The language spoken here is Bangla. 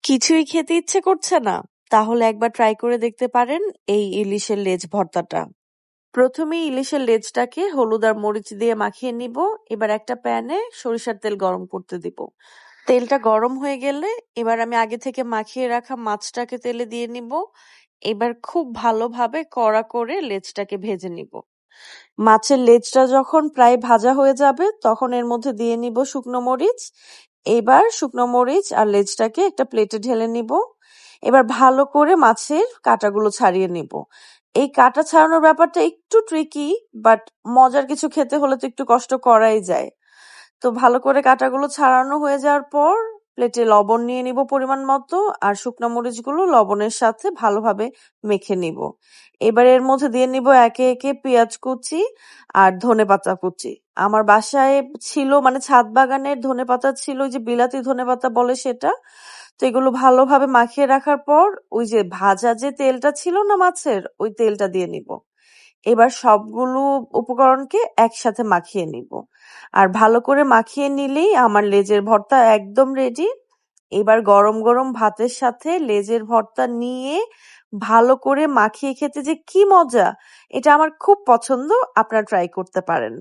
কিছুই খেতে ইচ্ছে করছে না? তাহলে একবার ট্রাই করে দেখতে পারেন এই ইলিশের লেজ ভর্তাটা। প্রথমেই ইলিশের লেজটাকে হলুদ আর মরিচ দিয়ে মাখিয়ে নিব। এবার একটা প্যানে সরিষার তেল গরম করতে দিব। তেলটা গরম হয়ে গেলে এবার আমি আগে থেকে মাখিয়ে রাখা মাছটাকে তেলে দিয়ে নিব। এবার খুব ভালোভাবে কড়া করে লেজটাকে ভেজে নিব। মাছের লেজটা যখন প্রায় ভাজা হয়ে যাবে তখন এর মধ্যে দিয়ে নিব শুকনো মরিচ। এবার শুকনো মরিচ আর লেজটাকে একটা প্লেটে ঢেলে নিব। এবার ভালো করে মাছের কাঁটাগুলো ছাড়িয়ে নিব। এই কাঁটা ছাড়ানোর ব্যাপারটা একটু ট্রিকি, বাট মজার কিছু খেতে হলে তো একটু কষ্ট করাই যায়। তো ভালো করে কাঁটাগুলো ছাড়ানো হয়ে যাওয়ার পর প্লেটে লবণ নিয়ে নিব পরিমাণ মতো, আর শুকনো মরিচগুলো লবণের সাথে ভালোভাবে মেখে নিব। এবার এর মধ্যে দিয়ে নিব একে একে পেঁয়াজ কুচি আর ধনেপাতা কুচি। আমার বাসায় ছিল, মানে ছাদ বাগানের ধনেপাতা ছিল, ওই যে বিলাতি ধনেপাতা বলে সেটা। তো এগুলো ভালোভাবে মাখিয়ে রাখার পর ওই যে ভাজা যে তেলটা ছিল না মাছের, ওই তেলটা দিয়ে নিব। এবার সবগুলো উপকরণকে একসাথে মাখিয়ে নিব। আর ভালো করে মাখিয়ে নিলেই আমার লেজের ভর্তা একদম রেডি। এবার গরম গরম ভাতের সাথে লেজের ভর্তা নিয়ে ভালো করে মাখিয়ে খেতে যে কি মজা! এটা আমার খুব পছন্দ। আপনারা ট্রাই করতে পারেন।